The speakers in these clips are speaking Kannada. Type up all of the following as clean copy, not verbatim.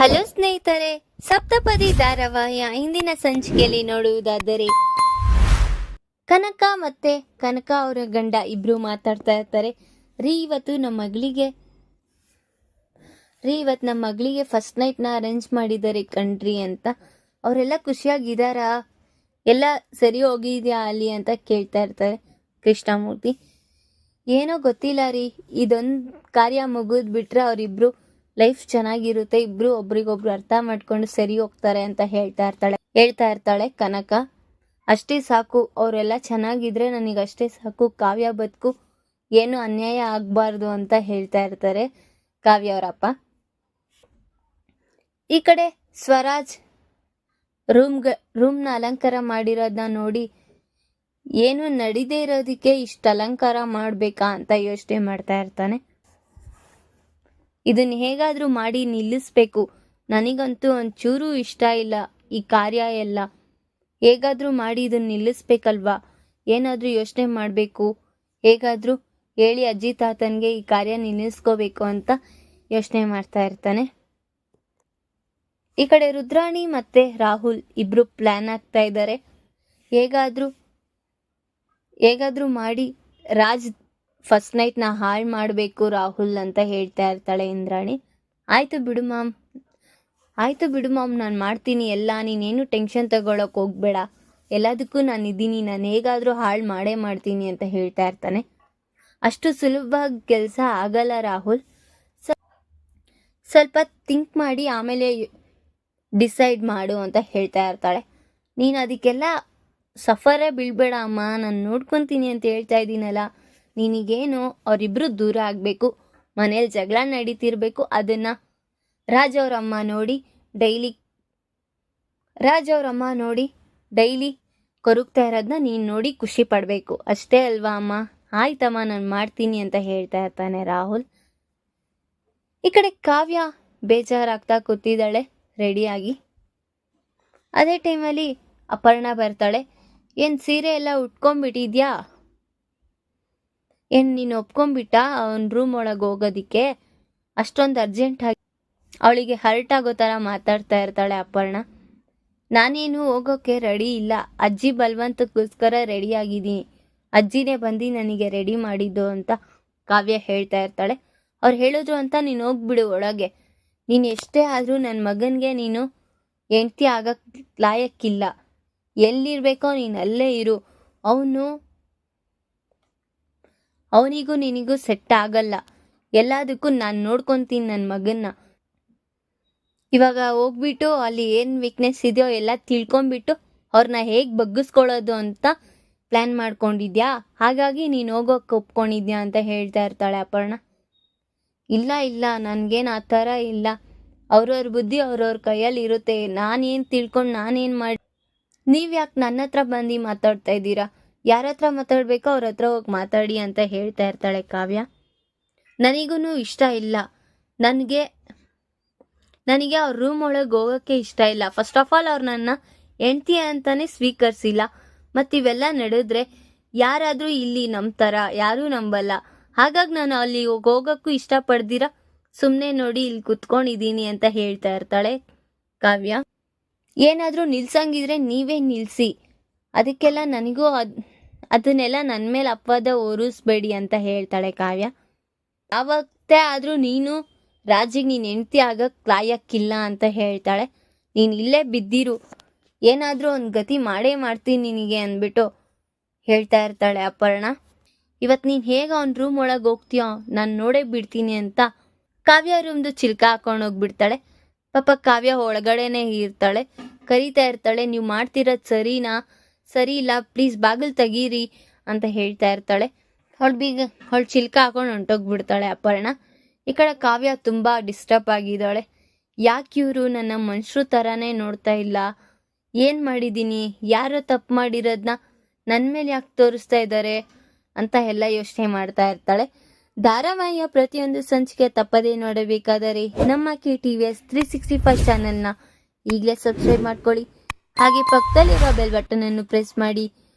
ಹಲೋ ಸ್ನೇಹಿತರೆ, ಸಪ್ತಪದಿ ಧಾರಾವಾಹಿಯ ಹಿಂದಿನ ಸಂಚಿಕೆಯಲ್ಲಿ ನೋಡುವುದಾದರೆ ಕನಕ ಮತ್ತೆ ಕನಕ ಅವರ ಗಂಡ ಇಬ್ರು ಮಾತಾಡ್ತಾ ಇರ್ತಾರೆ. ಇವತ್ತು ನಮ್ಮ ಮಗಳಿಗೆ ಫಸ್ಟ್ ನೈಟ್ನ ಅರೇಂಜ್ ಮಾಡಿದ್ದಾರೆ ಕಣ್ರಿ ಅಂತ. ಅವರೆಲ್ಲ ಖುಷಿಯಾಗಿದ್ದಾರಾ, ಎಲ್ಲ ಸರಿ ಹೋಗಿದ್ಯಾ ಅಲ್ಲಿ ಅಂತ ಕೇಳ್ತಾ ಇರ್ತಾರೆ ಕೃಷ್ಣಮೂರ್ತಿ. ಏನೋ ಗೊತ್ತಿಲ್ಲ ರೀ, ಇದೊಂದು ಕಾರ್ಯ ಮುಗಿದ್ಬಿಟ್ರೆ ಅವರಿಬ್ರು ಲೈಫ್ ಚೆನ್ನಾಗಿರುತ್ತೆ, ಇಬ್ರು ಒಬ್ರಿಗೊಬ್ರು ಅರ್ಥ ಮಾಡ್ಕೊಂಡು ಸರಿ ಹೋಗ್ತಾರೆ ಅಂತ ಹೇಳ್ತಾ ಇರ್ತಾಳೆ ಕನಕ. ಅಷ್ಟೇ ಸಾಕು, ಅವರೆಲ್ಲ ಚೆನ್ನಾಗಿದ್ರೆ ನನಗಷ್ಟೇ ಸಾಕು, ಕಾವ್ಯ ಬದುಕು ಏನು ಅನ್ಯಾಯ ಆಗಬಾರ್ದು ಅಂತ ಹೇಳ್ತಾ ಇರ್ತಾರೆ ಕಾವ್ಯ ಅವರಪ್ಪ. ಈ ಕಡೆ ಸ್ವರಾಜ್ ರೂಮ್ನ ಅಲಂಕಾರ ಮಾಡಿರೋದನ್ನ ನೋಡಿ ಏನು ನಡೀದೇ ಇರೋದಕ್ಕೆ ಇಷ್ಟು ಅಲಂಕಾರ ಮಾಡಬೇಕಾ ಅಂತ ಯೋಚನೆ ಮಾಡ್ತಾ ಇರ್ತಾನೆ. ಇದನ್ನ ಹೇಗಾದ್ರೂ ಮಾಡಿ ನಿಲ್ಲಿಸ್ಬೇಕು, ನನಗಂತೂ ಒಂಚೂರು ಇಷ್ಟ ಇಲ್ಲ ಈ ಕಾರ್ಯ ಎಲ್ಲ. ಹೇಗಾದ್ರೂ ಮಾಡಿ ಇದನ್ನ ನಿಲ್ಲಿಸ್ಬೇಕಲ್ವಾ, ಏನಾದ್ರೂ ಯೋಚನೆ ಮಾಡಬೇಕು, ಹೇಗಾದ್ರೂ ಹೇಳಿ ಅಜ್ಜಿ ತಾತನ್ಗೆ ಈ ಕಾರ್ಯ ನಿಲ್ಲಿಸ್ಕೋಬೇಕು ಅಂತ ಯೋಚನೆ ಮಾಡ್ತಾ ಇರ್ತಾನೆ. ಈ ಕಡೆ ರುದ್ರಾಣಿ ಮತ್ತೆ ರಾಹುಲ್ ಇಬ್ರು ಪ್ಲಾನ್ ಆಗ್ತಾ ಇದ್ದಾರೆ. ಹೇಗಾದ್ರೂ ಮಾಡಿ ರಾಜ್ ಫಸ್ಟ್ ನೈಟ್ನ ಹಾಳು ಮಾಡಬೇಕು ರಾಹುಲ್ ಅಂತ ಹೇಳ್ತಾ ಇರ್ತಾಳೆ ಇಂದ್ರಾಣಿ. ಆಯ್ತು ಬಿಡು ಮಾಮ್, ನಾನು ಮಾಡ್ತೀನಿ ಎಲ್ಲ, ನೀನೇನು ಟೆನ್ಷನ್ ತಗೊಳಕ್ ಹೋಗ್ಬೇಡ, ಎಲ್ಲದಕ್ಕೂ ನಾನು ಇದ್ದೀನಿ, ನಾನು ಹೇಗಾದ್ರೂ ಹಾಳು ಮಾಡೇ ಮಾಡ್ತೀನಿ ಅಂತ ಹೇಳ್ತಾ ಇರ್ತಾನೆ. ಅಷ್ಟು ಸುಲಭವಾಗಿ ಕೆಲಸ ಆಗಲ್ಲ ರಾಹುಲ್, ಸ್ವಲ್ಪ ಥಿಂಕ್ ಮಾಡಿ ಆಮೇಲೆ ಡಿಸೈಡ್ ಮಾಡು ಅಂತ ಹೇಳ್ತಾ ಇರ್ತಾಳೆ. ನೀನು ಅದಕ್ಕೆಲ್ಲ ಸಫರೇ ಬೀಳ್ಬೇಡ ಅಮ್ಮ, ನಾನು ನೋಡ್ಕೊತೀನಿ ಅಂತ ಹೇಳ್ತಾ ಇದ್ದೀನಲ್ಲ. ನಿನಗೇನು ಅವರಿಬ್ರು ದೂರ ಆಗಬೇಕು, ಮನೇಲಿ ಜಗಳ ನಡೀತಿರ್ಬೇಕು, ಅದನ್ನ ರಾಜ್ ಅವರಮ್ಮ ನೋಡಿ ಡೈಲಿ ಕೊರಗ್ತಾ ಇರೋದನ್ನ ನೀನು ನೋಡಿ ಖುಷಿ ಪಡಬೇಕು, ಅಷ್ಟೇ ಅಲ್ವಾ ಅಮ್ಮ? ಆಯ್ತಮ್ಮ, ನಾನು ಮಾಡ್ತೀನಿ ಅಂತ ಹೇಳ್ತಾ ಇರ್ತಾನೆ ರಾಹುಲ್. ಈ ಕಡೆ ಕಾವ್ಯ ಬೇಜಾರಾಗ್ತಾ ಕೂತಿದ್ದಾಳೆ ರೆಡಿಯಾಗಿ. ಅದೇ ಟೈಮಲ್ಲಿ ಅಪರ್ಣ ಬರ್ತಾಳೆ. ಏನು ಸೀರೆ ಎಲ್ಲ ಉಟ್ಕೊಂಡ್ಬಿಟ್ಟಿದ್ಯಾ? ಏನು ನೀನು ಒಪ್ಕೊಂಡ್ಬಿಟ್ಟ ಅವನ ರೂಮ್ ಒಳಗೆ ಹೋಗೋದಿಕ್ಕೆ? ಅಷ್ಟೊಂದು ಅರ್ಜೆಂಟಾಗಿ ಅವಳಿಗೆ ಹರ್ಟ್ ಆಗೋ ಥರ ಮಾತಾಡ್ತಾ ಇರ್ತಾಳೆ ಅಪರ್ಣ. ನಾನೇನು ಹೋಗೋಕ್ಕೆ ರೆಡಿ ಇಲ್ಲ, ಅಜ್ಜಿ ಬಲವಂತಕ್ಕೋಸ್ಕರ ರೆಡಿಯಾಗಿದ್ದೀನಿ, ಅಜ್ಜಿನೇ ಬಂದು ನನಗೆ ರೆಡಿ ಮಾಡಿದ್ದು ಅಂತ ಕಾವ್ಯ ಹೇಳ್ತಾ ಇರ್ತಾಳೆ. ಅವ್ರು ಹೇಳಿದ್ರು ಅಂತ ನೀನು ಹೋಗ್ಬಿಡು ಒಳಗೆ, ನೀನು ಎಷ್ಟೇ ಆದರೂ ನನ್ನ ಮಗನಿಗೆ ನೀನು ಹೆಂಡ್ತಿ ಆಗಕ್ಕೆ ಲಾಯಕ್ಕಿಲ್ಲ, ಎಲ್ಲಿರ್ಬೇಕೋ ನೀನು ಅಲ್ಲೇ ಇರು, ಅವನಿಗೂ ನಿನಗೂ ಸೆಟ್ ಆಗಲ್ಲ, ಎಲ್ಲದಕ್ಕೂ ನಾನು ನೋಡ್ಕೊತೀನಿ ನನ್ನ ಮಗನ್ನ. ಇವಾಗ ಹೋಗ್ಬಿಟ್ಟು ಅಲ್ಲಿ ಏನು ವೀಕ್ನೆಸ್ ಇದೆಯೋ ಎಲ್ಲ ತಿಳ್ಕೊಂಬಿಟ್ಟು ಅವ್ರನ್ನ ಹೇಗೆ ಬಗ್ಗಿಸ್ಕೊಳ್ಳೋದು ಅಂತ ಪ್ಲ್ಯಾನ್ ಮಾಡ್ಕೊಂಡಿದ್ಯಾ, ಹಾಗಾಗಿ ನೀನು ಹೋಗೋಕೆ ಒಪ್ಕೊಂಡಿದ್ಯಾ ಅಂತ ಹೇಳ್ತಾ ಇರ್ತಾಳೆ ಅಪರ್ಣ. ಇಲ್ಲ ನನಗೇನು ಆ ಥರ ಇಲ್ಲ, ಅವ್ರವ್ರ ಬುದ್ಧಿ ಅವ್ರವ್ರ ಕೈಯಲ್ಲಿ ಇರುತ್ತೆ, ನಾನೇನು ತಿಳ್ಕೊಂಡು ನಾನೇನು ಮಾಡಿ, ನೀವು ಯಾಕೆ ನನ್ನ ಹತ್ರ ಬಂದು ಮಾತಾಡ್ತಾ ಇದ್ದೀರಾ? ಯಾರ ಹತ್ರ ಮಾತಾಡಬೇಕೋ ಅವ್ರ ಹತ್ರ ಹೋಗಿ ಮಾತಾಡಿ ಅಂತ ಹೇಳ್ತಾ ಇರ್ತಾಳೆ ಕಾವ್ಯ. ನನಗೂ ಇಷ್ಟ ಇಲ್ಲ, ನನಗೆ ಅವ್ರ ರೂಮ್ ಒಳಗೆ ಹೋಗೋಕ್ಕೆ ಇಷ್ಟ ಇಲ್ಲ. ಫಸ್ಟ್ ಆಫ್ ಆಲ್ ಅವ್ರು ನನ್ನ ಹೆಂಡ್ತಿ ಅಂತಾನೆ ಸ್ವೀಕರಿಸಿಲ್ಲ, ಮತ್ತು ಇವೆಲ್ಲ ನಡೆದ್ರೆ ಯಾರಾದರೂ ಇಲ್ಲಿ ನಂಬ್ತಾರ? ಯಾರೂ ನಂಬಲ್ಲ. ಹಾಗಾಗಿ ನಾನು ಅಲ್ಲಿ ಹೋಗೋಕ್ಕೂ ಇಷ್ಟಪಡ್ದಿರ ಸುಮ್ಮನೆ ನೋಡಿ ಇಲ್ಲಿ ಕುತ್ಕೊಂಡಿದ್ದೀನಿ ಅಂತ ಹೇಳ್ತಾ ಇರ್ತಾಳೆ ಕಾವ್ಯ. ಏನಾದರೂ ನಿಲ್ಸಂಗಿದ್ರೆ ನೀವೇ ನಿಲ್ಲಿಸಿ, ಅದಕ್ಕೆಲ್ಲ ನನಗೂ ಅದನ್ನೆಲ್ಲ ನನ್ನ ಮೇಲೆ ಅಪವಾದ ಹೊರಿಸ್ಬೇಡಿ ಅಂತ ಹೇಳ್ತಾಳೆ ಕಾವ್ಯ. ಯಾವತ್ತೇ ಆದರೂ ನೀನು ರಾಜಿಗೆ ನೀನು ಹೆಂಡ್ತಿ ಆಗಕ್ಕೆ ಲಾಯಕ್ಕಿಲ್ಲ ಅಂತ ಹೇಳ್ತಾಳೆ. ನೀನು ಇಲ್ಲೇ ಬಿದ್ದಿರು, ಏನಾದರೂ ಒಂದು ಗತಿ ಮಾಡೇ ಮಾಡ್ತೀನಿ ನಿನಗೆ ಅಂದ್ಬಿಟ್ಟು ಹೇಳ್ತಾ ಇರ್ತಾಳೆ ಅಪರ್ಣ. ಇವತ್ತು ನೀನು ಹೇಗೆ ಅವ್ನ ರೂಮ್ ಒಳಗೆ ಹೋಗ್ತೀಯೋ ನಾನು ನೋಡೇ ಬಿಡ್ತೀನಿ ಅಂತ ಕಾವ್ಯ ರೂಮ್ದು ಚಿಲ್ಕ ಹಾಕೊಂಡು ಹೋಗ್ಬಿಡ್ತಾಳೆ. ಪಾಪ ಕಾವ್ಯ ಒಳಗಡೆನೇ ಇರ್ತಾಳೆ, ಕರೀತಾ ಇರ್ತಾಳೆ, ನೀವು ಮಾಡ್ತಿರೋದು ಸರಿ ಇಲ್ಲ, ಪ್ಲೀಸ್ ಬಾಗಿಲು ತೆಗೀರಿ ಅಂತ ಹೇಳ್ತಾ ಇರ್ತಾಳೆ. ಅವಳು ಚಿಲ್ಕ ಹಾಕೊಂಡು ಹೊಂಟೋಗ್ಬಿಡ್ತಾಳೆ ಅಪರ್ಣ. ಈ ಕಡೆ ಕಾವ್ಯ ತುಂಬ ಡಿಸ್ಟರ್ಬ್ ಆಗಿದ್ದಾಳೆ. ಯಾಕೆ ಇವರು ನನ್ನ ಮನುಷ್ಯರು ಥರನೇ ನೋಡ್ತಾ ಇಲ್ಲ, ಏನು ಮಾಡಿದ್ದೀನಿ, ಯಾರೋ ತಪ್ಪು ಮಾಡಿರೋದನ್ನ ನನ್ನ ಮೇಲೆ ಯಾಕೆ ತೋರಿಸ್ತಾ ಇದ್ದಾರೆ ಅಂತ ಎಲ್ಲ ಯೋಚನೆ ಮಾಡ್ತಾ ಇರ್ತಾಳೆ. ಧಾರಾವಾಹಿಯ ಪ್ರತಿಯೊಂದು ಸಂಚಿಕೆ ತಪ್ಪದೇ ನೋಡಬೇಕಾದರೆ ನಮ್ಮ KTVS 365 ಚಾನೆಲ್ನ ಈಗಲೇ ಸಬ್ಸ್ಕ್ರೈಬ್ ಮಾಡ್ಕೊಳ್ಳಿ. ಹಾಗೆ ಪಕ್ಕದಲ್ಲಿರೋ ಬೆಲ್ ಬಟನ್ ಅನ್ನು ಪ್ರೆಸ್ ಮಾಡಿ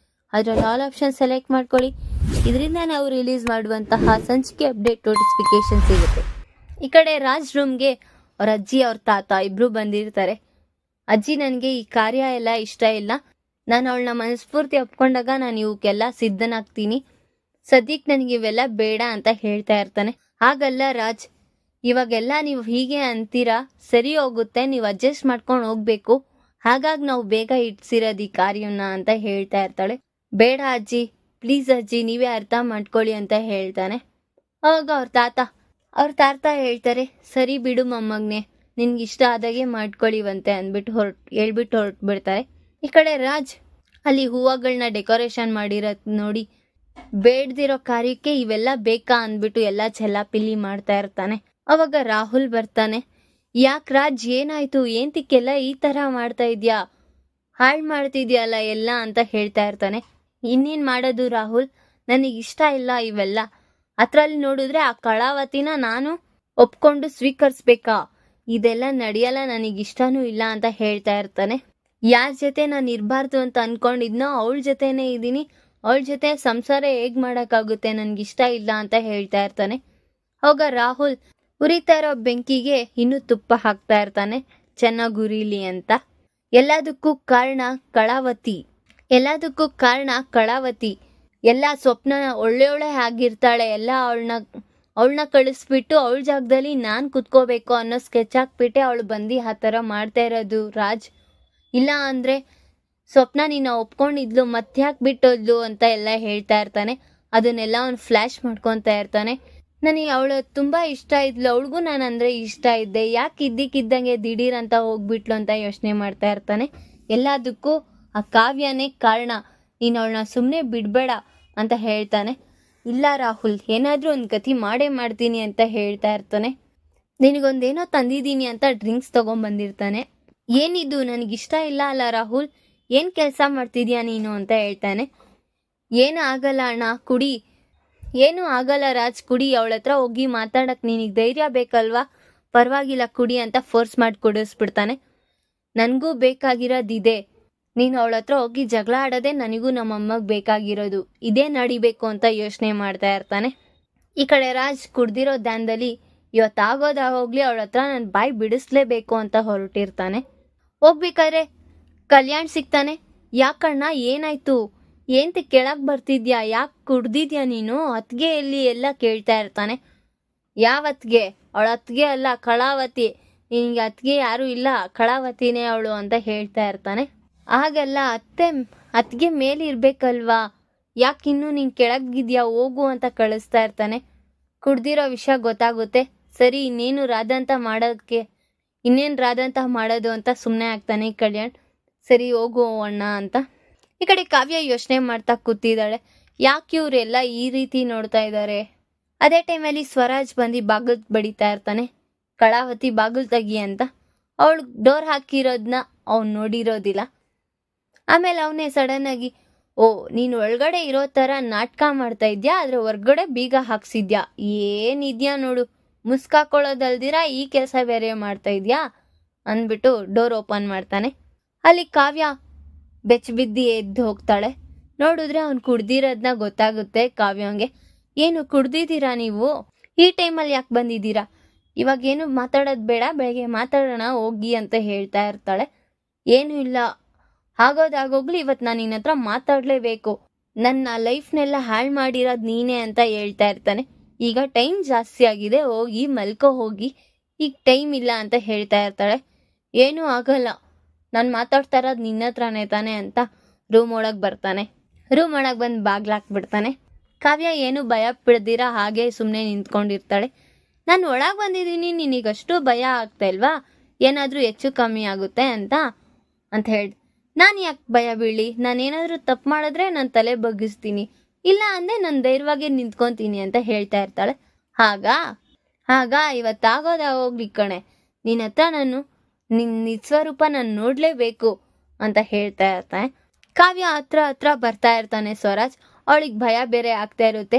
ಅದರಲ್ಲಿ ಆಲ್ ಆಪ್ಷನ್ ಸೆಲೆಕ್ಟ್ ಮಾಡ್ಕೊಳ್ಳಿ. ಇದರಿಂದ ನಾವು ರಿಲೀಸ್ ಮಾಡುವಂತಹ ಸಂಚಿಕೆ ಅಪ್ಡೇಟ್ ನೋಟಿಫಿಕೇಶನ್ ಸಿಗುತ್ತೆ. ಈ ಕಡೆ ರಾಜ್ ರೂಮ್ಗೆ ಅವ್ರ ಅಜ್ಜಿ ಅವ್ರ ತಾತ ಇಬ್ರು ಬಂದಿರ್ತಾರೆ. ಅಜ್ಜಿ, ನನಗೆ ಈ ಕಾರ್ಯ ಎಲ್ಲ ಇಷ್ಟ ಇಲ್ಲ, ನಾನು ಅವಳನ್ನ ಮನಸ್ಫೂರ್ತಿ ಒಪ್ಕೊಂಡಾಗ ನಾನು ಇವಕ್ಕೆಲ್ಲ ಸಿದ್ಧನಾಗ್ತೀನಿ, ಸದ್ಯಕ್ಕೆ ನನಗೆ ಇವೆಲ್ಲ ಬೇಡ ಅಂತ ಹೇಳ್ತಾ ಇರ್ತಾನೆ. ಹಾಗಲ್ಲ ರಾಜ್, ಇವಾಗೆಲ್ಲ ನೀವು ಹೀಗೆ ಅಂತೀರಾ, ಸರಿ ಹೋಗುತ್ತೆ, ನೀವು ಅಡ್ಜಸ್ಟ್ ಮಾಡ್ಕೊಂಡು ಹೋಗ್ಬೇಕು, ಹಾಗಾಗಿ ನಾವು ಬೇಗ ಇಡ್ಸಿರೋದು ಈ ಕಾರ್ಯವನ್ನ ಅಂತ ಹೇಳ್ತಾ ಇರ್ತಾಳೆ. ಬೇಡ ಅಜ್ಜಿ, ಪ್ಲೀಸ್ ಅಜ್ಜಿ, ನೀವೇ ಅರ್ಥ ಮಾಡ್ಕೊಳ್ಳಿ ಅಂತ ಹೇಳ್ತಾನೆ. ಅವಾಗ ಅವ್ರ ತಾತ ಹೇಳ್ತಾರೆ, ಸರಿ ಬಿಡು ಮೊಮ್ಮಗನೆ, ನಿನ್ಗಿಷ್ಟ ಆದಾಗೆ ಮಾಡ್ಕೊಳ್ಳಿವಂತೆ ಅಂದ್ಬಿಟ್ಟು ಹೇಳ್ಬಿಟ್ಟು ಹೊರಟ್ಬಿಡ್ತಾರೆ. ಈ ಕಡೆ ರಾಜ್ ಅಲ್ಲಿ ಹೂವುಗಳನ್ನ ಡೆಕೋರೇಷನ್ ಮಾಡಿರೋದ್ ನೋಡಿ ಬೇಡ್ದಿರೋ ಕಾರ್ಯಕ್ಕೆ ಇವೆಲ್ಲ ಬೇಕಾ ಅಂದ್ಬಿಟ್ಟು ಎಲ್ಲ ಚೆಲ್ಲಾಪಿಲ್ಲಿ ಮಾಡ್ತಾ ಇರ್ತಾನೆ. ಅವಾಗ ರಾಹುಲ್ ಬರ್ತಾನೆ. ಯಾಕೆ ರಾಜ್, ಏನಾಯ್ತು, ಏಂತಿಕ್ಕೆಲ್ಲ ಈ ತರ ಮಾಡ್ತಾ ಇದ್ಯಾ, ಹಾಳು ಮಾಡ್ತಿದ್ಯಲ್ಲ ಎಲ್ಲ ಅಂತ ಹೇಳ್ತಾ ಇರ್ತಾನೆ. ಇನ್ನೇನು ಮಾಡೋದು ರಾಹುಲ್, ನನಗಿಷ್ಟ ಇಲ್ಲ ಇವೆಲ್ಲ, ಅದ್ರಲ್ಲಿ ನೋಡಿದ್ರೆ ಆ ಕಳಾವತಿನ ನಾನು ಒಪ್ಕೊಂಡು ಸ್ವೀಕರಿಸ್ಬೇಕಾ, ಇದೆಲ್ಲ ನಡೆಯಲ್ಲ, ನನಗಿಷ್ಟನೂ ಇಲ್ಲ ಅಂತ ಹೇಳ್ತಾ ಇರ್ತಾನೆ. ಯಾರ ಜೊತೆ ನಾನು ಇರಬಾರ್ದು ಅಂತ ಅನ್ಕೊಂಡಿದ್ನೋ ಅವಳ ಜೊತೆನೇ ಇದ್ದೀನಿ, ಅವಳ ಜೊತೆ ಸಂಸಾರ ಹೇಗ್ ಮಾಡೋಕ್ಕಾಗುತ್ತೆ, ನನಗಿಷ್ಟ ಇಲ್ಲ ಅಂತ ಹೇಳ್ತಾ ಇರ್ತಾನೆ. ಆಗ ರಾಹುಲ್ ಉರಿತಾ ಇರೋ ಬೆಂಕಿಗೆ ಇನ್ನೂ ತುಪ್ಪ ಹಾಕ್ತಾ ಇರ್ತಾನೆ, ಚೆನ್ನಾಗಿ ಉರಿಲಿ ಅಂತ. ಎಲ್ಲದಕ್ಕೂ ಕಾರಣ ಕಳಾವತಿ. ಎಲ್ಲ ಸ್ವಪ್ನ ಒಳ್ಳೆ ಆಗಿರ್ತಾಳೆ, ಎಲ್ಲ ಅವಳನ್ನ ಕಳಿಸ್ಬಿಟ್ಟು ಅವಳ ಜಾಗದಲ್ಲಿ ನಾನು ಕುತ್ಕೋಬೇಕು ಅನ್ನೋ ಸ್ಕೆಚ್ ಹಾಕ್ಬಿಟ್ಟೆ ಅವಳು ಬಂದು ಆ ಥರ ಮಾಡ್ತಾ ಇರೋದು ರಾಜ್. ಇಲ್ಲ ಅಂದರೆ ಸ್ವಪ್ನ ನಿನ್ನ ಒಪ್ಕೊಂಡಿದ್ಲು, ಮತ್ತೆ ಯಾಕೆ ಬಿಟ್ಟೋದ್ಲು ಅಂತ ಎಲ್ಲ ಹೇಳ್ತಾ ಇರ್ತಾನೆ. ಅದನ್ನೆಲ್ಲ ಅವ್ನು ಫ್ಲ್ಯಾಶ್ ಮಾಡ್ಕೊತಾ ಇರ್ತಾನೆ. ನನಗೆ ಅವಳು ತುಂಬ ಇಷ್ಟ ಇದ್ಲು, ಅವಳಿಗೂ ನಾನು ಅಂದರೆ ಇಷ್ಟ ಇದ್ದೆ, ಯಾಕೆ ಇದ್ದಕ್ಕಿದ್ದಂಗೆ ದಿಢೀರ್ ಅಂತ ಹೋಗ್ಬಿಟ್ಲು ಅಂತ ಯೋಚನೆ ಮಾಡ್ತಾ ಇರ್ತಾನೆ. ಎಲ್ಲದಕ್ಕೂ ಆ ಕಾವ್ಯನೇ ಕಾರಣ, ನೀನು ಅವಳನ್ನ ಸುಮ್ಮನೆ ಬಿಡಬೇಡ ಅಂತ ಹೇಳ್ತಾನೆ. ಇಲ್ಲ ರಾಹುಲ್, ಏನಾದರೂ ಒಂದು ಗತಿ ಮಾಡೇ ಮಾಡ್ತೀನಿ ಅಂತ ಹೇಳ್ತಾ ಇರ್ತಾನೆ. ನಿನಗೊಂದೇನೋ ತಂದಿದ್ದೀನಿ ಅಂತ ಡ್ರಿಂಕ್ಸ್ ತೊಗೊಂಬಂದಿರ್ತಾನೆ. ಏನಿದು, ನನಗಿಷ್ಟ ಇಲ್ಲ ಅಲ್ಲ ರಾಹುಲ್, ಏನು ಕೆಲಸ ಮಾಡ್ತಿದ್ಯಾ ನೀನು ಅಂತ ಹೇಳ್ತಾನೆ. ಏನು ಆಗಲ್ಲ ಅಣ್ಣ, ಕುಡಿ. ಏನೂ ಆಗಲ್ಲ ರಾಜ್, ಕುಡಿ, ಅವಳ ಹತ್ರ ಹೋಗಿ ಮಾತಾಡಕ್ಕೆ ನಿನಗೆ ಧೈರ್ಯ ಬೇಕಲ್ವಾ, ಪರವಾಗಿಲ್ಲ ಕುಡಿ ಅಂತ ಫೋರ್ಸ್ ಮಾಡಿ ಕುಡಿಸ್ಬಿಡ್ತಾನೆ. ನನಗೂ ಬೇಕಾಗಿರೋದಿದೆ, ನೀನು ಅವಳ ಹತ್ರ ಹೋಗಿ ಜಗಳ ಆಡೋದೇ ನನಗೂ ನಮ್ಮಮ್ಮಗೆ ಬೇಕಾಗಿರೋದು, ಇದೇ ನಡಿಬೇಕು ಅಂತ ಯೋಚನೆ ಮಾಡ್ತಾ ಇರ್ತಾನೆ. ಈ ಕಡೆ ರಾಜ್ ಕುಡ್ದಿರೋ ಧ್ಯಾನದಲ್ಲಿ ಇವತ್ತಾಗೋದಾಗೋಗ್ಲಿ ಅವಳ ಹತ್ರ ನಾನು ಬಾಯಿ ಬಿಡಿಸ್ಲೇಬೇಕು ಅಂತ ಹೊರಟಿರ್ತಾನೆ. ಹೋಗ್ಬೇಕಾದ್ರೆ ಕಲ್ಯಾಣ್ ಸಿಗ್ತಾನೆ. ಯಾಕಣ್ಣ, ಏನಾಯ್ತು, ಏಂತ ಕೆಳಗೆ ಬರ್ತಿದ್ಯಾ, ಯಾಕೆ ಕುಡ್ದಿದ್ಯಾ ನೀನು, ಅತ್ಗೆ ಎಲ್ಲಿ ಎಲ್ಲ ಕೇಳ್ತಾ ಇರ್ತಾನೆ. ಯಾವ ಅತ್ಗೆ, ಅವಳ ಅತ್ಗೆ ಅಲ್ಲ, ಕಳಾವತಿ, ನಿನಗೆ ಅತ್ಗೆ ಯಾರೂ ಇಲ್ಲ, ಕಳಾವತಿನೇ ಅವಳು ಅಂತ ಹೇಳ್ತಾ ಇರ್ತಾನೆ. ಹಾಗಲ್ಲ ಅತ್ಗೆ ಮೇಲೆ ಇರ್ಬೇಕಲ್ವಾ, ಯಾಕಿನ್ನೂ ನೀನು ಕೆಳಗಿದ್ಯಾ, ಹೋಗು ಅಂತ ಕಳಿಸ್ತಾ ಇರ್ತಾನೆ. ಕುಡ್ದಿರೋ ವಿಷಯ ಗೊತ್ತಾಗುತ್ತೆ, ಸರಿ ಇನ್ನೇನು ರಾದಂತ ಮಾಡೋದು ಅಂತ ಸುಮ್ಮನೆ ಆಗ್ತಾನೆ ಕಲ್ಯಾಣ್. ಸರಿ ಹೋಗು ಅಣ್ಣ ಅಂತ. ಈ ಕಡೆ ಕಾವ್ಯ ಯೋಚನೆ ಮಾಡ್ತಾ ಕೂತಿದ್ದಾಳೆ, ಯಾಕೆ ಇವರೆಲ್ಲ ಈ ರೀತಿ ನೋಡ್ತಾ ಇದ್ದಾರೆ. ಅದೇ ಟೈಮಲ್ಲಿ ಸ್ವರಾಜ್ ಬಂದು ಬಾಗಿಲು ಬಡಿತಾ ಇರ್ತಾನೆ. ಕಳಾವತಿ ಬಾಗಿಲು ತೆಗಿ ಅಂತ. ಅವಳು ಡೋರ್ ಹಾಕಿರೋದನ್ನ ಅವ್ನು ನೋಡಿರೋದಿಲ್ಲ. ಆಮೇಲೆ ಅವನೇ ಸಡನ್ ಆಗಿ, ಓ ನೀನು ಒಳಗಡೆ ಇರೋ ಥರ ನಾಟಕ ಮಾಡ್ತಾ ಇದ್ಯಾ, ಆದರೆ ಹೊರ್ಗಡೆ ಬೀಗ ಹಾಕ್ಸಿದ್ಯಾ, ಏನಿದ್ಯಾ ನೋಡು, ಮುಸ್ಕಾಕೊಳ್ಳೋದಲ್ದಿರ ಈ ಕೆಲಸ ಬೇರೆ ಮಾಡ್ತಾ ಇದ್ಯಾ ಅಂದ್ಬಿಟ್ಟು ಡೋರ್ ಓಪನ್ ಮಾಡ್ತಾನೆ. ಅಲ್ಲಿ ಕಾವ್ಯ ಬೆಚ್ಚಬಿದ್ದಿ ಎದ್ದು ಹೋಗ್ತಾಳೆ. ನೋಡಿದ್ರೆ ಅವ್ನು ಕುಡ್ದಿರೋದನ್ನ ಗೊತ್ತಾಗುತ್ತೆ ಕಾವ್ಯಂಗೆ. ಏನು ಕುಡ್ದಿದ್ದೀರಾ ನೀವು, ಈ ಟೈಮಲ್ಲಿ ಯಾಕೆ ಬಂದಿದ್ದೀರಾ, ಇವಾಗೇನು ಮಾತಾಡೋದು ಬೇಡ, ಬೆಳಗ್ಗೆ ಮಾತಾಡೋಣ ಹೋಗಿ ಅಂತ ಹೇಳ್ತಾ ಇರ್ತಾಳೆ. ಏನೂ ಇಲ್ಲ, ಆಗೋದಾಗೋಗ್ಲಿ, ಇವತ್ತು ನಾನು ನಿನ್ನ ಹತ್ರ ಮಾತಾಡಲೇಬೇಕು, ನನ್ನ ಲೈಫ್ನೆಲ್ಲ ಹಾಳು ಮಾಡಿರೋದು ನೀನೇ ಅಂತ ಹೇಳ್ತಾ ಇರ್ತಾನೆ. ಈಗ ಟೈಮ್ ಜಾಸ್ತಿ ಆಗಿದೆ, ಹೋಗಿ ಮಲ್ಕೋ ಹೋಗಿ, ಈಗ ಟೈಮ್ ಇಲ್ಲ ಅಂತ ಹೇಳ್ತಾ ಇರ್ತಾಳೆ. ಏನೂ ಆಗಲ್ಲ, ನಾನು ಮಾತಾಡ್ತಾ ಇರೋದು ನಿನ್ನ ಹತ್ರನೇ ತಾನೆ ಅಂತ ರೂಮ್ ಒಳಗೆ ಬರ್ತಾನೆ. ರೂಮ್ ಒಳಗೆ ಬಂದು ಬಾಗ್ಲಾಕ್ಬಿಡ್ತಾನೆ. ಕಾವ್ಯ ಏನು ಭಯ ಬಿಡ್ದಿರ ಹಾಗೆ ಸುಮ್ಮನೆ ನಿಂತ್ಕೊಂಡಿರ್ತಾಳೆ. ನಾನು ಒಳಗೆ ಬಂದಿದ್ದೀನಿ, ನಿನಗಷ್ಟು ಭಯ ಆಗ್ತಾ ಇಲ್ವಾ, ಏನಾದರೂ ಹೆಚ್ಚು ಕಮ್ಮಿ ಆಗುತ್ತೆ ಅಂತ ಹೇಳಿ. ನಾನು ಯಾಕೆ ಭಯ ಬೀಳಿ, ನಾನೇನಾದರೂ ತಪ್ಪು ಮಾಡಿದ್ರೆ ನಾನು ತಲೆ ಬಗ್ಗಿಸ್ತೀನಿ, ಇಲ್ಲ ಅಂದರೆ ನಾನು ಧೈರ್ಯವಾಗಿ ನಿಂತ್ಕೊತೀನಿ ಅಂತ ಹೇಳ್ತಾ ಇರ್ತಾಳೆ. ಆಗ ಇವತ್ತಾಗೋದಾಗೋಗ್ಲಿ ಕಣೆ, ನಿನ್ನ ಹತ್ರ ನಾನು ನಿನ್ನ ನಿಸ್ವರೂಪ ನಾನು ನೋಡಲೇಬೇಕು ಅಂತ ಹೇಳ್ತಾ ಇರ್ತಾನೆ. ಕಾವ್ಯ ಹತ್ರ ಬರ್ತಾ ಇರ್ತಾನೆ ಸ್ವರಾಜ್. ಅವಳಿಗೆ ಭಯ ಬೇರೆ ಆಗ್ತಾ ಇರುತ್ತೆ,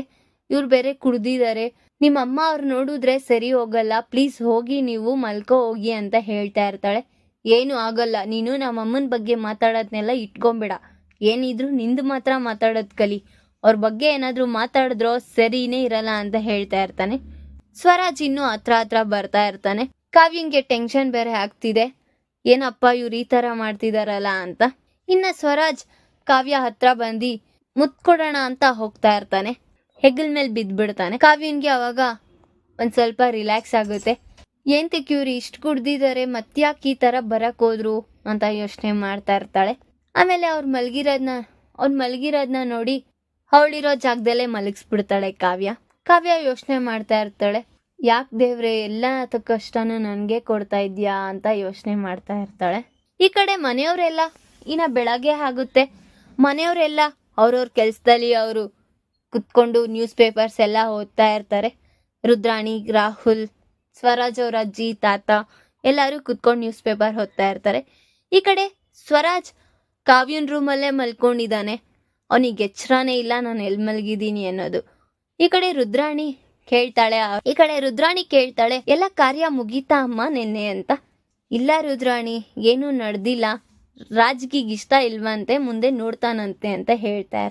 ಇವ್ರು ಬೇರೆ ಕುಡ್ದಿದ್ದಾರೆ, ನಿಮ್ಮ ಅಮ್ಮ ಅವ್ರು ನೋಡಿದ್ರೆ ಸರಿ ಹೋಗಲ್ಲ, ಪ್ಲೀಸ್ ಹೋಗಿ ನೀವು ಮಲ್ಕೋ ಹೋಗಿ ಅಂತ ಹೇಳ್ತಾ ಇರ್ತಾಳೆ. ಏನೂ ಆಗಲ್ಲ, ನೀನು ನಮ್ಮಮ್ಮನ ಬಗ್ಗೆ ಮಾತಾಡೋದನ್ನೆಲ್ಲ ಇಟ್ಕೊಂಬೇಡ, ಏನಿದ್ರು ನಿಂದು ಮಾತ್ರ ಮಾತಾಡೋದು ಕಲಿ, ಅವ್ರ ಬಗ್ಗೆ ಏನಾದರೂ ಮಾತಾಡಿದ್ರೋ ಸರಿನೇ ಇರಲ್ಲ ಅಂತ ಹೇಳ್ತಾ ಇರ್ತಾನೆ. ಸ್ವರಾಜ್ ಇನ್ನೂ ಹತ್ರ ಬರ್ತಾ ಇರ್ತಾನೆ. ಕಾವ್ಯಂಗೆ ಟೆನ್ಷನ್ ಬೇರೆ ಆಗ್ತಿದೆ, ಏನಪ್ಪ ಇವ್ರು ಈ ಥರ ಮಾಡ್ತಿದಾರಲ್ಲ ಅಂತ. ಇನ್ನು ಸ್ವರಾಜ್ ಕಾವ್ಯ ಹತ್ರ ಬಂದು ಮುತ್ಕೊಡೋಣ ಅಂತ ಹೋಗ್ತಾ ಇರ್ತಾನೆ, ಹೆಗಲ್ ಮೇಲೆ ಬಿದ್ದುಬಿಡ್ತಾನೆ. ಕಾವ್ಯನ್ಗೆ ಅವಾಗ ಒಂದು ಸ್ವಲ್ಪ ರಿಲ್ಯಾಕ್ಸ್ ಆಗುತ್ತೆ. ಏಂತಕ್ಕೆ ಇವ್ರು ಇಷ್ಟು ಕುಡ್ದಿದ್ದಾರೆ, ಮತ್ತ್ಯಾಕೆ ಈ ಥರ ಬರಕ್ಕೆ ಹೋದ್ರು ಅಂತ ಯೋಚನೆ ಮಾಡ್ತಾ ಇರ್ತಾಳೆ. ಆಮೇಲೆ ಅವ್ರು ಮಲಗಿರೋದನ್ನ ನೋಡಿ ಅವಳಿರೋ ಜಾಗದಲ್ಲೇ ಮಲಗಿಸ್ಬಿಡ್ತಾಳೆ ಕಾವ್ಯ ಯೋಚನೆ ಮಾಡ್ತಾ ಇರ್ತಾಳೆ, ಯಾಕೆ ದೇವ್ರೆ ಎಲ್ಲ ಕಷ್ಟನೂ ನನಗೆ ಕೊಡ್ತಾ ಇದೆಯಾ ಅಂತ ಯೋಚನೆ ಮಾಡ್ತಾ ಇರ್ತಾಳೆ. ಈ ಕಡೆ ಮನೆಯವರೆಲ್ಲ ಇನ್ನು ಬೆಳಗ್ಗೆ ಆಗುತ್ತೆ, ಮನೆಯವರೆಲ್ಲ ಅವ್ರವ್ರ ಕೆಲಸದಲ್ಲಿ ಅವರು ಕುತ್ಕೊಂಡು ನ್ಯೂಸ್ ಪೇಪರ್ಸ್ ಎಲ್ಲ ಓದ್ತಾ ಇರ್ತಾರೆ. ರುದ್ರಾಣಿ, ರಾಹುಲ್, ಸ್ವರಾಜ್ ಅವ್ರ ಅಜ್ಜಿ, ತಾತ ಎಲ್ಲರೂ ಕುತ್ಕೊಂಡು ನ್ಯೂಸ್ ಪೇಪರ್ ಓದ್ತಾ ಇರ್ತಾರೆ. ಈ ಕಡೆ ಸ್ವರಾಜ್ ಕಾವ್ಯನ ರೂಮಲ್ಲೇ ಮಲ್ಕೊಂಡಿದ್ದಾನೆ, ಅವನಿಗೆ ಎಚ್ಚರನೇ ಇಲ್ಲ ನಾನು ಎಲ್ಲಿ ಮಲಗಿದ್ದೀನಿ ಅನ್ನೋದು. ಈ ಕಡೆ ರುದ್ರಾಣಿ ಕೇಳ್ತಾಳೆ ಎಲ್ಲ ಕಾರ್ಯ ಮುಗೀತಾ ಅಮ್ಮ ನೆನ್ನೆ ಅಂತ. ಇಲ್ಲ ರುದ್ರಾಣಿ, ಏನೂ ನಡೆದಿಲ್ಲ, ರಾಜ್ಗಿಗೆ ಇಷ್ಟ ಇಲ್ವಂತೆ, ಮುಂದೆ ನೋಡ್ತಾನಂತೆ ಅಂತ ಹೇಳ್ತಾ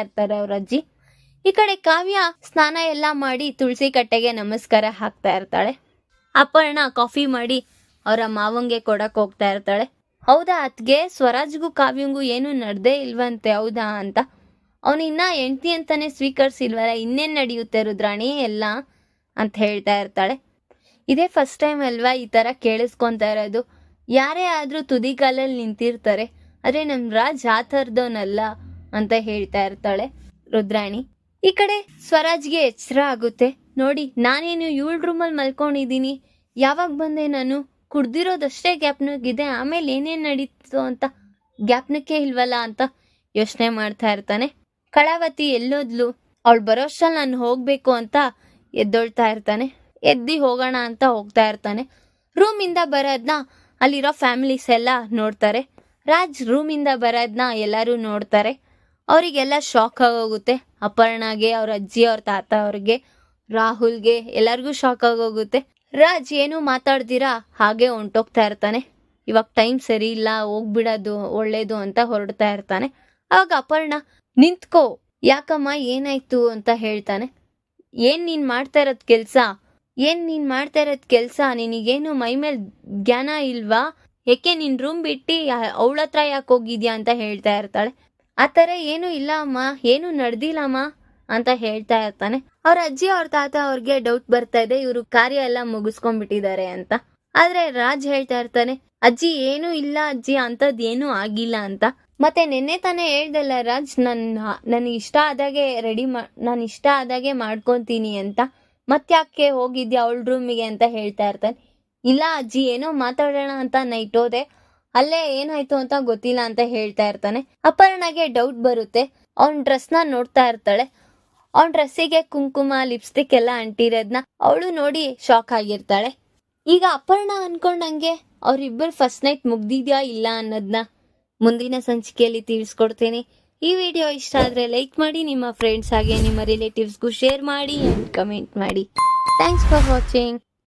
ಇರ್ತಾರೆ ಅವ್ರ ಅಜ್ಜಿ. ಈ ಕಡೆ ಕಾವ್ಯ ಸ್ನಾನ ಎಲ್ಲ ಮಾಡಿ ತುಳಸಿ ಕಟ್ಟೆಗೆ ನಮಸ್ಕಾರ ಹಾಕ್ತಾ ಇರ್ತಾಳೆ. ಅಪರ್ಣ ಕಾಫಿ ಮಾಡಿ ಅವರ ಮಾವಂಗೆ ಕೊಡಕ್ಕೆ ಹೋಗ್ತಾ ಇರ್ತಾಳೆ. ಹೌದಾ ಅತ್ಗೆ, ಸ್ವರಾಜ್ಗೂ ಕಾವ್ಯಂಗೂ ಏನೂ ನಡೆದೇ ಇಲ್ವಂತೆ ಹೌದಾ ಅಂತ. ಅವನು ಇನ್ನ ಹೆಂಡ್ತಿ ಅಂತಾನೆ ಸ್ವೀಕರಿಸಿಲ್ವಲ್ಲ, ಇನ್ನೇನು ನಡೆಯುತ್ತೆ ರುದ್ರಾಣಿ ಎಲ್ಲ ಅಂತ ಹೇಳ್ತಾ ಇರ್ತಾಳೆ. ಇದೇ ಫಸ್ಟ್ ಟೈಮ್ ಅಲ್ವಾ ಈ ಥರ ಕೇಳಿಸ್ಕೊತಾ ಇರೋದು, ಯಾರೇ ಆದರೂ ತುದಿಗಾಲಲ್ಲಿ ನಿಂತಿರ್ತಾರೆ, ಆದರೆ ನಮ್ಮ ರಾಜ್ ಆ ಥರದವನಲ್ಲ ಅಂತ ಹೇಳ್ತಾ ಇರ್ತಾಳೆ ರುದ್ರಾಣಿ. ಈ ಕಡೆ ಸ್ವರಾಜ್ಗೆ ಎಚ್ಚರ ಆಗುತ್ತೆ, ನೋಡಿ ನಾನೇನು 7 ರೂಮಲ್ಲಿ ಮಲ್ಕೊಂಡಿದ್ದೀನಿ, ಯಾವಾಗ ಬಂದೆ ನಾನು, ಕುಡ್ದಿರೋದಷ್ಟೇ ಗ್ಯಾಪ್ನಕ್ಕಿದೆ, ಆಮೇಲೆ ಏನೇನು ನಡೀತು ಅಂತ ಗ್ಯಾಪ್ನಕ್ಕೆ ಇಲ್ವಲ್ಲ ಅಂತ ಯೋಚನೆ ಮಾಡ್ತಾ ಇರ್ತಾನೆ. ಕಳಾವತಿ ಎಲ್ಲೋದ್ಲು, ಅವಳು ಬರೋಷ್ಟರಲ್ಲಿ ನಾನು ಹೋಗಬೇಕು ಅಂತ ಎದ್ದೊಳ್ತಾ ಇರ್ತಾನೆ. ಎದ್ದು ಹೋಗೋಣ ಅಂತ ಹೋಗ್ತಾ ಇರ್ತಾನೆ. ರೂಮಿಂದ ಬರೋದನ್ನ ಅಲ್ಲಿರೋ ಫ್ಯಾಮಿಲೀಸ್ ಎಲ್ಲ ನೋಡ್ತಾರೆ. ರಾಜ್ ರೂಮಿಂದ ಬರೋದನ್ನ ಎಲ್ಲರೂ ನೋಡ್ತಾರೆ. ಅವರಿಗೆಲ್ಲ ಶಾಕ್ ಆಗೋಗುತ್ತೆ, ಅಪರ್ಣಾಗೆ, ಅವ್ರ ಅಜ್ಜಿ, ಅವ್ರ ತಾತ ಅವ್ರಿಗೆ, ರಾಹುಲ್ಗೆ ಎಲ್ಲರಿಗೂ ಶಾಕ್ ಆಗೋಗುತ್ತೆ. ರಾಜ್ ಏನು ಮಾತಾಡ್ದಿರಾ ಹಾಗೆ ಹೊಂಟೋಗ್ತಾ ಇರ್ತಾನೆ. ಇವಾಗ ಟೈಮ್ ಸರಿ ಇಲ್ಲ, ಹೋಗ್ಬಿಡೋದು ಒಳ್ಳೇದು ಅಂತ ಹೊರಡ್ತಾ ಇರ್ತಾನೆ. ಅವಾಗ ಅಪರ್ಣ ನಿಂತ್ಕೋ, ಯಾಕಮ್ಮ ಏನಾಯ್ತು ಅಂತ ಹೇಳ್ತಾನೆ. ಏನ್ ನೀನ್ ಮಾಡ್ತಾ ಇರೋದ್ ಕೆಲ್ಸ ನಿನಗೇನು ಮೈ ಮೇಲೆ ಜ್ಞಾನ ಇಲ್ವಾ, ಯಾಕೆ ನಿನ್ ರೂಮ್ ಬಿಟ್ಟು ಅವಳ ಹತ್ರ ಯಾಕೆ ಹೋಗಿದ್ಯಾ ಅಂತ ಹೇಳ್ತಾ ಇರ್ತಾಳೆ. ಆ ಥರ ಏನೂ ಇಲ್ಲ ಅಮ್ಮ, ಏನೂ ನಡೆದಿಲ್ಲಮ್ಮ ಅಂತ ಹೇಳ್ತಾ ಇರ್ತಾನೆ. ಅವ್ರ ಅಜ್ಜಿ, ಅವ್ರ ತಾತ ಅವ್ರಿಗೆ ಡೌಟ್ ಬರ್ತಾ ಇದೆ, ಇವರು ಕಾರ್ಯ ಎಲ್ಲ ಮುಗಿಸ್ಕೊಂಡ್ಬಿಟ್ಟಿದ್ದಾರೆ ಅಂತ. ಆದ್ರೆ ರಾಜ್ ಹೇಳ್ತಾ ಇರ್ತಾನೆ, ಅಜ್ಜಿ ಏನೂ ಇಲ್ಲ ಅಜ್ಜಿ, ಅಂಥದ್ದು ಏನೂ ಆಗಿಲ್ಲ ಅಂತ. ಮತ್ತೆ ನಿನ್ನೆ ತಾನೇ ಹೇಳ್ದಲ್ಲ ರಾಜ್, ನಾನು ಇಷ್ಟ ಆದಾಗೆ ಮಾಡ್ಕೊತೀನಿ ಅಂತ, ಮತ್ತ್ಯಾಕೆ ಹೋಗಿದ್ಯಾ ಅವಳ ರೂಮಿಗೆ ಅಂತ ಹೇಳ್ತಾ ಇರ್ತಾನೆ. ಇಲ್ಲ ಅಜ್ಜಿ, ಏನೋ ಮಾತಾಡೋಣ ಅಂತ ನೈಟ್ ಹೋದೆ, ಅಲ್ಲೇ ಏನಾಯ್ತು ಅಂತ ಗೊತ್ತಿಲ್ಲ ಅಂತ ಹೇಳ್ತಾ ಇರ್ತಾನೆ. ಅಪರ್ಣಗೆ ಡೌಟ್ ಬರುತ್ತೆ, ಅವನ ಡ್ರೆಸ್ನ ನೋಡ್ತಾ ಇರ್ತಾಳೆ. ಅವನ ಡ್ರೆಸ್ಸಿಗೆ ಕುಂಕುಮ, ಲಿಪ್ಸ್ಟಿಕ್ ಎಲ್ಲ ಅಂಟಿರೋದನ್ನ ಅವಳು ನೋಡಿ ಶಾಕ್ ಆಗಿರ್ತಾಳೆ. ಈಗ ಅಪರ್ಣ ಅನ್ಕೊಂಡಂಗೆ ಅವರಿಬ್ಬರು ಫಸ್ಟ್ ನೈಟ್ ಮುಗ್ದಿದ್ಯಾ ಇಲ್ಲ ಅನ್ನೋದನ್ನ ಮುಂದಿನ ಸಂಚಿಕೆಯಲ್ಲಿ ತಿಳಿಸ್ಕೊಡ್ತೇನೆ. ಈ ವಿಡಿಯೋ ಇಷ್ಟ ಆದರೆ ಲೈಕ್ ಮಾಡಿ, ನಿಮ್ಮ ಫ್ರೆಂಡ್ಸ್ ಹಾಗೆ ನಿಮ್ಮ ರಿಲೇಟಿವ್ಸ್ಗೂ ಶೇರ್ ಮಾಡಿ ಆ್ಯಂಡ್ ಕಮೆಂಟ್ ಮಾಡಿ. Thanks for watching.